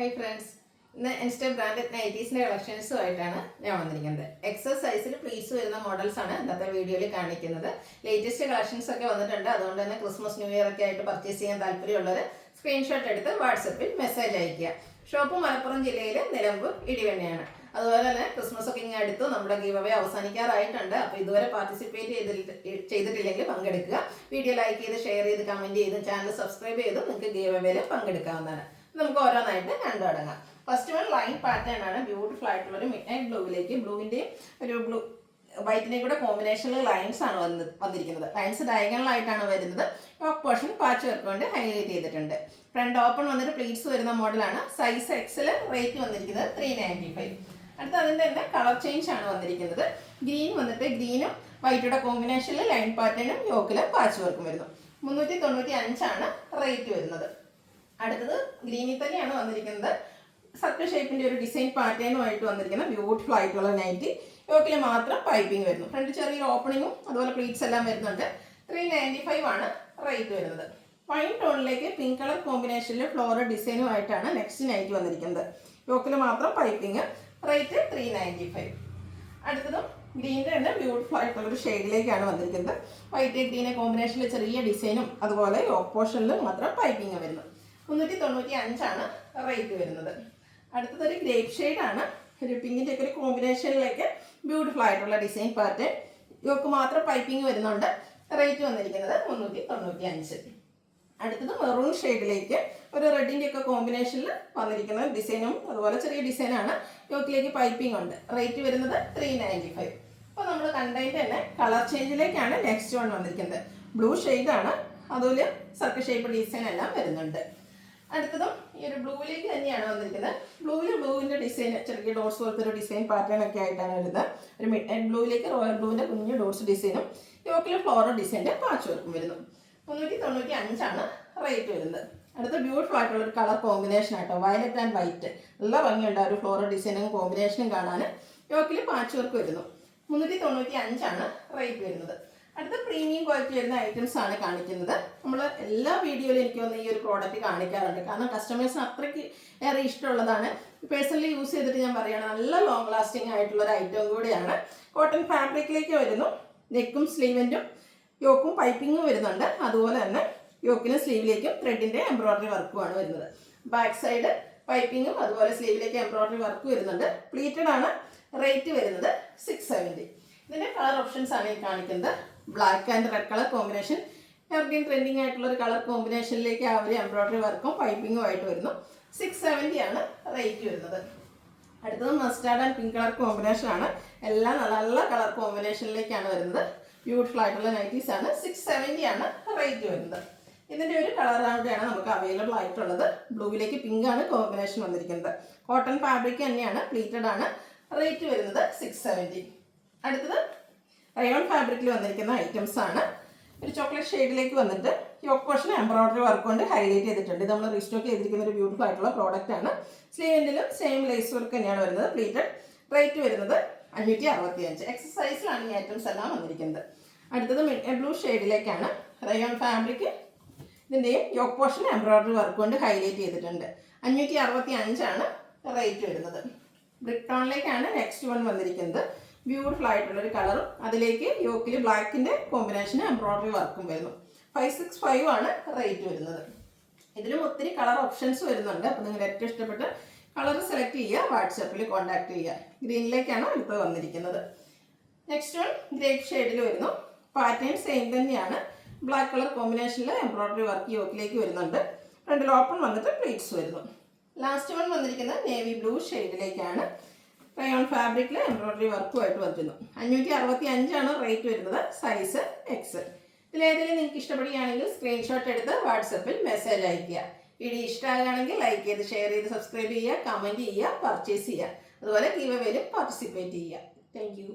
Hi friends, ഇന്ന് insta branded നൈറ്റീസിൻ്റെ കളക്ഷൻസുമായിട്ടാണ് ഞാൻ വന്നിരിക്കുന്നത്. എക്സസൈസിൽ പ്ലീസ് വരുന്ന മോഡൽസ് ആണ് ഇന്നത്തെ വീഡിയോയിൽ കാണിക്കുന്നത്. ലേറ്റസ്റ്റ് കളക്ഷൻസ് ഒക്കെ വന്നിട്ടുണ്ട്. അതുകൊണ്ട് തന്നെ ക്രിസ്മസ് ന്യൂ ഇയർ ഒക്കെ ആയിട്ട് പർച്ചേസ് ചെയ്യാൻ താല്പര്യമുള്ളവർ സ്ക്രീൻഷോട്ട് എടുത്ത് വാട്സപ്പിൽ മെസ്സേജ് അയയ്ക്കുക. ഷോപ്പ് മലപ്പുറം ജില്ലയിൽ നിലമ്പൂർ ഇടിവണ്ണയാണ്. അതുപോലെ തന്നെ ക്രിസ്മസ് ഒക്കെ ഇങ്ങനെ അടുത്ത് നമ്മുടെ ഗീവ് അവേ അവസാനിക്കാറായിട്ടുണ്ട്. അപ്പോൾ ഇതുവരെ പാർട്ടിസിപ്പേറ്റ് ചെയ്തിട്ടില്ലെങ്കിൽ പങ്കെടുക്കുക. വീഡിയോ ലൈക്ക് ചെയ്ത് ഷെയർ ചെയ്ത് കമൻറ്റ് ചെയ്ത് ചാനൽ സബ്സ്ക്രൈബ് ചെയ്ത് നിങ്ങൾക്ക് ഗീവ് അവേയിൽ പങ്കെടുക്കാവുന്നതാണ്. നമുക്ക് ഓരോന്നായിട്ട് കണ്ടു തുടങ്ങാം. ഫസ്റ്റ് വൺ ലൈൻ പാറ്റേൺ ആണ്. ബ്യൂട്ടിഫുൾ ആയിട്ടുള്ള ഒരു മിഡ് നൈറ്റ് ബ്ലൂവിലേക്ക് ബ്ലൂവിൻ്റെയും ഒരു വൈറ്റിൻ്റെയും കൂടെ കോമ്പിനേഷനിൽ ലൈൻസ് ആണ് വന്നിരിക്കുന്നത്. ലൈൻസ് ഡയഗണൽ ആയിട്ടാണ് വരുന്നത്. ടോപ്പ് പോർഷൻ പാച്ച് വർക്ക് കൊണ്ട് ഹൈലൈറ്റ് ചെയ്തിട്ടുണ്ട്. ഫ്രണ്ട് ഓപ്പൺ വന്നിട്ട് പ്ലീറ്റ്സ് വരുന്ന മോഡലാണ്. സൈസ് എക്സിൽ റേറ്റ് വന്നിരിക്കുന്നത് 395. അടുത്ത അതിൻ്റെ തന്നെ കളർ ചേഞ്ച് ആണ് വന്നിരിക്കുന്നത്. ഗ്രീൻ വന്നിട്ട് ഗ്രീനും വൈറ്റുടെ കോമ്പിനേഷനിൽ ലൈൻ പാറ്റേണും യോക്കിൽ പാച്ച് വർക്കും വരുന്നു. 395 ആണ് റേറ്റ് വരുന്നത്. അടുത്തത് ഗ്രീനിൽ തന്നെയാണ് വന്നിരിക്കുന്നത്. സർക്കിൾ ഷേപ്പിന്റെ ഒരു ഡിസൈൻ പാറ്റേണുമായിട്ട് വന്നിരിക്കുന്ന ബ്യൂട്ടിഫുൾ ആയിട്ടുള്ള നൈറ്റി. യോക്കിൽ മാത്രം പൈപ്പിംഗ് വരുന്നു. ഫ്രണ്ട് ചെറിയൊരു ഓപ്പണിങ്ങും അതുപോലെ പ്ലീറ്റ്സ് എല്ലാം വരുന്നുണ്ട്. 395 ആണ് റേറ്റ് വരുന്നത്. വൈൻ ടോണിലേക്ക് പിങ്ക് കളർ കോമ്പിനേഷനിൽ ഫ്ലോറൽ ഡിസൈനുമായിട്ടാണ് നെക്സ്റ്റ് നൈറ്റി വന്നിരിക്കുന്നത്. യോക്കിൽ മാത്രം പൈപ്പിംഗ്. റേറ്റ് 395. അടുത്തതും ഗ്രീനിൻ്റെ തന്നെ ബ്യൂട്ടിഫുൾ ആയിട്ടുള്ളൊരു ഷെയ്ഡിലേക്കാണ് വന്നിരിക്കുന്നത്. വൈറ്റ് ഗ്രീനെ കോമ്പിനേഷനിൽ ചെറിയ ഡിസൈനും അതുപോലെ യോക്ക് പോർഷനിൽ മാത്രം പൈപ്പിംഗ് വരുന്നു. 395 ആണ് റേറ്റ് വരുന്നത്. അടുത്തതൊരു ഗ്രേപ്പ് ഷെയ്ഡാണ്. ഒരു പിങ്കിൻ്റെ ഒക്കെ ഒരു കോമ്പിനേഷനിലേക്ക് ബ്യൂട്ടിഫുൾ ആയിട്ടുള്ള ഡിസൈൻ പാറ്റേൺ. യോക്ക് മാത്രം പൈപ്പിംഗ് വരുന്നുണ്ട്. റേറ്റ് വന്നിരിക്കുന്നത് 395. അടുത്തത് മെറൂൺ ഷെയ്ഡിലേക്ക് ഒരു റെഡിൻ്റെ ഒക്കെ കോമ്പിനേഷനിൽ വന്നിരിക്കുന്ന ഡിസൈനും അതുപോലെ ചെറിയ ഡിസൈനാണ്. യോക്കിലേക്ക് പൈപ്പിംഗ് ഉണ്ട്. റേറ്റ് വരുന്നത് 395. അപ്പോൾ നമ്മൾ കണ്ടതിൻ്റെ തന്നെ കളർ ചേഞ്ചിലേക്കാണ് നെക്സ്റ്റ് വൺ വന്നിരിക്കുന്നത്. ബ്ലൂ ഷെയ്ഡാണ്. അതുപോലെ സർക്കിൾ ഷേപ്പ് ഡിസൈൻ എല്ലാം വരുന്നുണ്ട്. അടുത്തതും ഈ ഒരു ബ്ലൂവിലേക്ക് തന്നെയാണ് വന്നിരിക്കുന്നത്. ബ്ലൂവിൻ്റെ ഡിസൈൻ ചെറിയ ഡോട്ട്സ് പോലത്തെ ഒരു ഡിസൈൻ പാറ്റേൺ ഒക്കെ ആയിട്ടാണ് വരുന്നത്. ഒരു മിഡ് നൈറ്റ് ബ്ലൂവിലേക്ക് റോയൽ ബ്ലൂവിൻ്റെ കുഞ്ഞു ഡോട്ട്സ് ഡിസൈനും യോക്കിൽ ഫ്ലോറൽ ഡിസൈൻ്റെ പാച്ച് വർക്കും വരുന്നു. 395 ആണ് റേറ്റ് വരുന്നത്. അടുത്ത ബ്യൂട്ടിഫുൾ ആയിട്ടുള്ള ഒരു കളർ കോമ്പിനേഷൻ ആട്ടോ. Violet and white. നല്ല ഭംഗിയുണ്ട് ആ ഒരു ഫ്ലോറൽ ഡിസൈനും കോമ്പിനേഷനും കാണാൻ. യോക്കിൽ പാച്ച് വർക്ക് വരുന്നു. 395 ആണ് റേറ്റ് വരുന്നത്. അടുത്ത പ്രീമിയം ക്വാളിറ്റി വരുന്ന ഐറ്റംസ് ആണ് കാണിക്കുന്നത്. നമ്മൾ എല്ലാ വീഡിയോയിലും എനിക്ക് വന്ന് ഈ ഒരു പ്രോഡക്റ്റ് കാണിക്കാറുണ്ട്. കാരണം കസ്റ്റമേഴ്സിന് അത്രയ്ക്ക് ഏറെ ഇഷ്ടമുള്ളതാണ്. പേഴ്സണലി യൂസ് ചെയ്തിട്ട് ഞാൻ പറയുകയാണ്, നല്ല ലോങ് ലാസ്റ്റിംഗ് ആയിട്ടുള്ള ഒരു ഐറ്റം കൂടിയാണ്. കോട്ടൺ ഫാബ്രിക്കിലേക്ക് വരുന്നു. നെക്കും സ്ലീവൻറ്റും യോക്കും പൈപ്പിങ്ങും വരുന്നുണ്ട്. അതുപോലെ തന്നെ യോക്കിനും സ്ലീവിലേക്കും ത്രെഡിൻ്റെ എംബ്രോയ്ഡറി വർക്കുമാണ് വരുന്നത്. ബാക്ക് സൈഡ് പൈപ്പിങ്ങും അതുപോലെ സ്ലീവിലേക്ക് എംബ്രോയ്ഡറി വർക്ക് വരുന്നുണ്ട്. പ്ലീറ്റഡ് ആണ്. റേറ്റ് വരുന്നത് 670. ഇതിൻ്റെ കളർ ഓപ്ഷൻസ് ആണ് ഈ കാണിക്കുന്നത്. Black and red colour combination. Evergreen trending ആയിട്ടുള്ള ഒരു കളർ കോമ്പിനേഷനിലേക്ക് ആ ഒരു എംബ്രോയ്ഡറി വർക്കും പൈപ്പിങ്ങും ആയിട്ട് വരുന്നു. 670 ആണ് റേറ്റ് വരുന്നത്. അടുത്തത് mustard and pink colour combination ആണ്. എല്ലാം നല്ല നല്ല കളർ കോമ്പിനേഷനിലേക്കാണ് വരുന്നത്. ബ്യൂട്ടിഫുൾ ആയിട്ടുള്ള നൈറ്റീസ് ആണ്. 670 ആണ് റേറ്റ് വരുന്നത്. ഇതിൻ്റെ ഒരു കളർ കൂടെയാണ് നമുക്ക് അവൈലബിൾ ആയിട്ടുള്ളത്. ബ്ലൂവിലേക്ക് പിങ്ക് ആണ് കോമ്പിനേഷൻ വന്നിരിക്കുന്നത്. കോട്ടൺ ഫാബ്രിക് തന്നെയാണ്. പ്ലീറ്റഡ് ആണ്. റേറ്റ് വരുന്നത് 670. അടുത്തത് റയോൺ ഫാബ്രിക്കിൽ വന്നിരിക്കുന്ന ഐറ്റംസ് ആണ്. ഒരു ചോക്ലേറ്റ് ഷെയ്ഡിലേക്ക് വന്നിട്ട് യോക്ക് പോർഷൻ എംബ്രോയ്ഡറി വർക്ക് കൊണ്ട് ഹൈലൈറ്റ് ചെയ്തിട്ടുണ്ട്. ഇത് നമ്മൾ റീസ്റ്റോക്ക് ചെയ്തിരിക്കുന്ന ഒരു ബ്യൂട്ടിഫുൾ ആയിട്ടുള്ള പ്രോഡക്റ്റ് ആണ്. സ്ലീവിൻ്റെലും സെയിം ലേസ് വർക്ക് തന്നെയാണ് വരുന്നത്. പ്ലീറ്റഡ്. റേറ്റ് വരുന്നത് 565. എക്സസൈസിലാണ് ഈ ഐറ്റംസ് എല്ലാം വന്നിരിക്കുന്നത്. അടുത്തത് ബ്ലൂ ഷെയ്ഡിലേക്കാണ്. Rayon fabric. ഇതിൻ്റെയും യോക്ക് പോർഷൻ എംബ്രോയ്ഡറി വർക്ക് കൊണ്ട് ഹൈലൈറ്റ് ചെയ്തിട്ടുണ്ട്. 565 ആണ് റേറ്റ് വരുന്നത്. ബ്രിക്ക് ടോണിലേക്കാണ് നെക്സ്റ്റ് വൺ വന്നിരിക്കുന്നത്. ബ്യൂട്ടിഫുൾ ആയിട്ടുള്ളൊരു കളറും അതിലേക്ക് യോക്കിൽ ബ്ലാക്കിൻ്റെ കോമ്പിനേഷന് എംബ്രോയ്ഡറി വർക്കും വരുന്നു. 565 ആണ് റേറ്റ് വരുന്നത്. ഇതിലും ഒത്തിരി കളർ ഓപ്ഷൻസ് വരുന്നുണ്ട്. അപ്പോൾ നിങ്ങൾ ഏറ്റവും ഇഷ്ടപ്പെട്ട കളർ സെലക്ട് ചെയ്യുക. വാട്സാപ്പിൽ കോൺടാക്ട് ചെയ്യുക. ഗ്രീനിലേക്കാണ് ഇപ്പോൾ വന്നിരിക്കുന്നത്. നെക്സ്റ്റ് വൺ ഗ്രേപ്പ് ഷെയ്ഡിൽ വരുന്നു. പാറ്റേൺ സെയിം തന്നെയാണ്. ബ്ലാക്ക് കളർ കോമ്പിനേഷനിൽ എംബ്രോയ്ഡറി വർക്ക് യോക്കിലേക്ക് വരുന്നുണ്ട്. ഫ്രണ്ടിൽ ഓപ്പൺ വന്നിട്ട് പ്ലീറ്റ്സ് വരുന്നു. ലാസ്റ്റ് വൺ വന്നിരിക്കുന്നത് നേവി ബ്ലൂ ഷെയ്ഡിലേക്കാണ്. റയോൺ ഫാബ്രിക്കിൽ എംബ്രോയ്ഡറി വർക്കുമായിട്ട് വരുന്നു. 565 ആണ് റേറ്റ് വരുന്നത്. Size X. ഇതിലേതെങ്കിലും നിങ്ങൾക്ക് ഇഷ്ടപ്പെടുകയാണെങ്കിൽ സ്ക്രീൻഷോട്ട് എടുത്ത് വാട്സപ്പിൽ മെസ്സേജ് അയയ്ക്കുക. വീഡിയോ ഇഷ്ടമാകുകയാണെങ്കിൽ ലൈക്ക് ചെയ്ത് ഷെയർ ചെയ്ത് സബ്സ്ക്രൈബ് ചെയ്യുക, കമൻറ്റ് ചെയ്യുക, പർച്ചേസ് ചെയ്യുക. അതുപോലെ ഗീവ് അവേയിലും പാർട്ടിസിപ്പേറ്റ് ചെയ്യുക. Thank you.